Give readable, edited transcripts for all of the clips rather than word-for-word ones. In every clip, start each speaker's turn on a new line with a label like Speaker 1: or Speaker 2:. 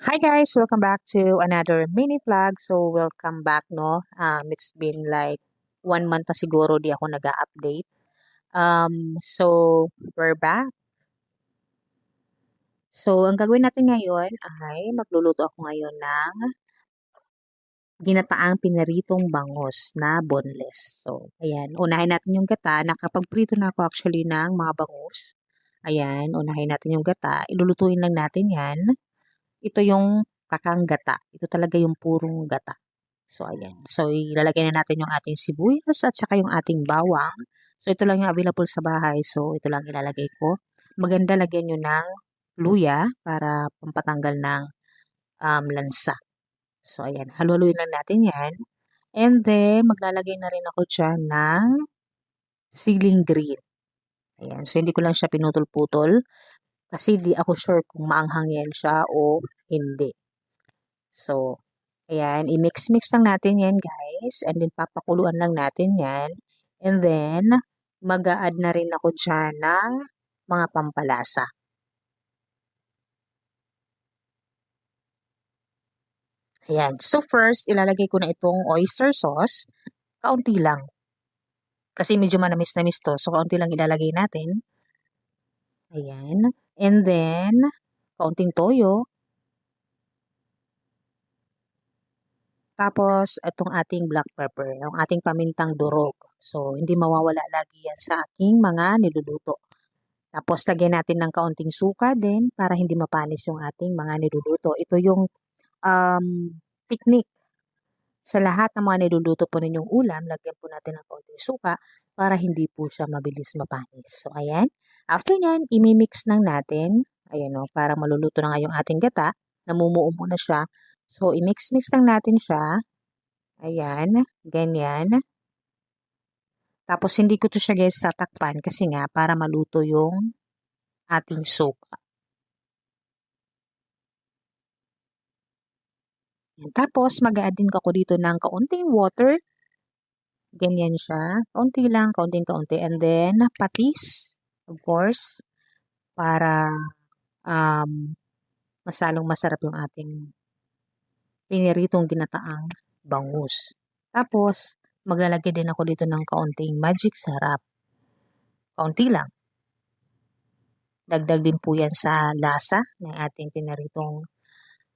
Speaker 1: Hi guys, welcome back to another mini vlog. So welcome back no. It's been like 1 month na siguro di ako nag-update. So we're back. So ang gagawin natin ngayon ay magluluto ako ngayon ng ginataang pinaritong bangus na boneless. So ayan, unahin natin yung gata. Nakapagprito na ako actually ng mga bangus. Ayan, unahin natin yung gata. Ilulutuin lang natin yan. Ito yung kakang gata. Ito talaga yung purong gata. So, ayan. So, ilalagay na natin yung ating sibuyas at saka yung ating bawang. So, ito lang yung available sa bahay. So, ito lang ilalagay ko. Maganda lagyan nyo ng luya para pampatanggal ng lansa. So, ayan. Haluhaluin lang natin yan. And then, maglalagay na rin ako dyan ng siling green. Ayan. So, hindi ko lang siya pinutol-putol kasi di ako sure kung maanghang yan siya o hindi. So, ayan, i-mix-mix lang natin yan guys. And then, papakuluan lang natin yan. And then, mag-a-add na rin ako dyan ng mga pampalasa. Ayan. So, first, ilalagay ko na itong oyster sauce. Kaunti lang. Kasi medyo manamis-namis to. So, kaunti lang ilalagay natin. Ayan. And then, kaunting toyo. Tapos, itong ating black pepper, yung ating pamintang durog. So, hindi mawawala lagi yan sa aking mga niluluto. Tapos, lagyan natin ng kaunting suka din para hindi mapanis yung ating mga niluluto. Ito yung technique. Sa lahat ng mga niluluto po ninyong ulam, lagyan po natin ng kaunting suka para hindi po siya mabilis mapanis. So, ayan. After nyan, imimix lang natin. Ayan o, para maluluto na nga yung ating gata. Namumuo muna siya. So, imix-mix lang natin siya. Ayan, ganyan. Tapos, hindi ko to siya guys tatakpan kasi nga para maluto yung ating suka. Tapos, mag-a-add din ako dito ng kaunting water. Ganyan siya. Kaunti lang, kaunting-kaunti. And then, patis, of course, para masalong masarap yung ating piniritong ginataang bangus. Tapos, maglalagay din ako dito ng kaunting magic sarap. Kaunti lang. Dagdag din po yan sa lasa ng ating pinaritong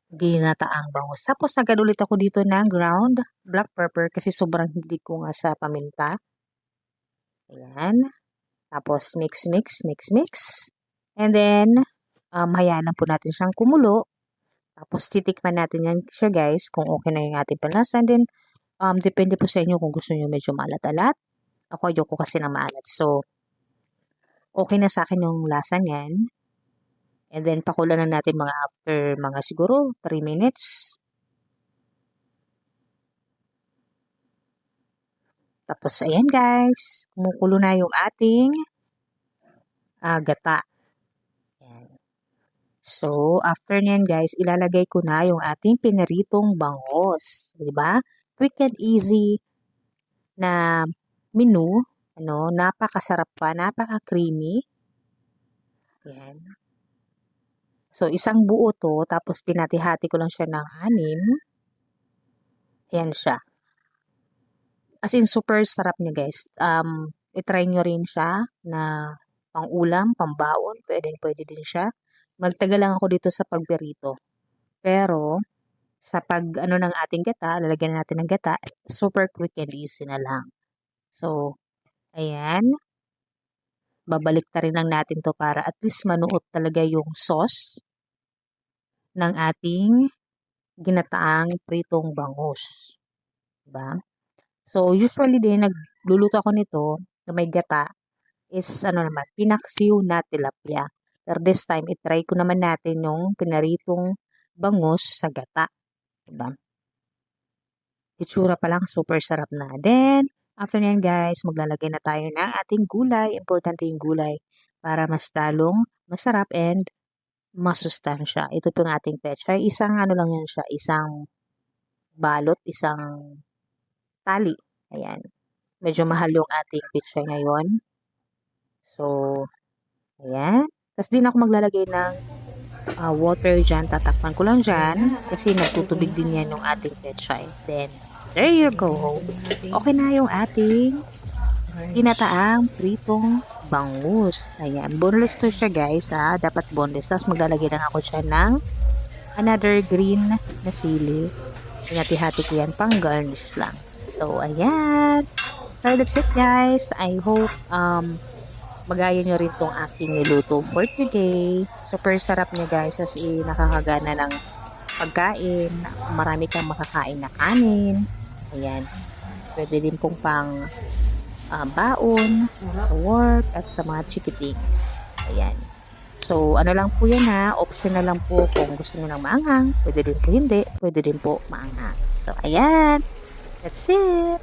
Speaker 1: ginataang bangus. Tapos, nagad ulit ako dito ng ground black pepper kasi sobrang hindi ko nga sa paminta. Ayan. Tapos, mix. And then, hayaan lang po natin siyang kumulo. Tapos, titikman natin yan siya guys kung okay na yung ating panlasa. And then, depende po sa inyo kung gusto nyo medyo maalat-alat. Ako, ayoko kasi na maalat. So, okay na sa akin yung lasa niyan. And then, pakulan na natin mga after mga siguro 3 minutes. Tapos, ayan guys. Kumukulo na yung ating gata. Ayan. So, after nyan guys, ilalagay ko na yung ating pinaritong bangus. Diba? Quick and easy na menu. Ano, napakasarap pa, napaka-creamy. Ayan. So, isang buo to, tapos pinati-hati ko lang siya ng 6. Ayan siya. As in, super sarap niya guys. I-try nyo rin siya na pang-ulam, pang-baon. Pwede din siya. Magtagal lang ako dito sa pagberito. Pero, sa ano ng ating gata, lalagyan natin ng gata, super quick and easy na lang. So, ayan. Babalik na rin lang natin to para at least manuot talaga yung sauce ng ating ginataang pritong bangus. Diba? So, usually din, nagluluto ako nito na may gata is ano naman, pinaksiw na tilapia. Pero this time, itry ko naman natin yung pinaritong bangus sa gata. Diba? Itsura pa lang, super sarap na. Then, after nyan guys, maglalagay na tayo ng ating gulay. Importante yung gulay para mas talong masarap and masustansya. Ito po yung ating pechay. Isang ano lang yan siya, isang balot, isang tali. Ayan. Medyo mahal yung ating pechay ngayon. So, ayan. Tapos din ako maglalagay ng water dyan. Tatakpan ko lang dyan kasi nagtutubig din yan yung ating pechay. Then, there you go. Okay na yung ating ginataang pritong bangus. Ayan. Boneless to siya guys ha. Dapat boneless. Tapos maglalagay lang ako dyan ng another green na sili. Hinati-hati ko yan pang garnish lang. So, ayan. So, that's it guys. I hope magaya nyo rin tong aking niluto for today. Super sarap niya guys. As in, nakakagana ng pagkain. Marami kang makakain na kanin. Ayan. Pwede din pong pang baon sa work at sa mga chikitings. Ayan. So, ano lang po yan ha. Optional lang po kung gusto nyo ng maanghang. Pwede din po hindi. Pwede din po maanghang. So, ayan. That's it.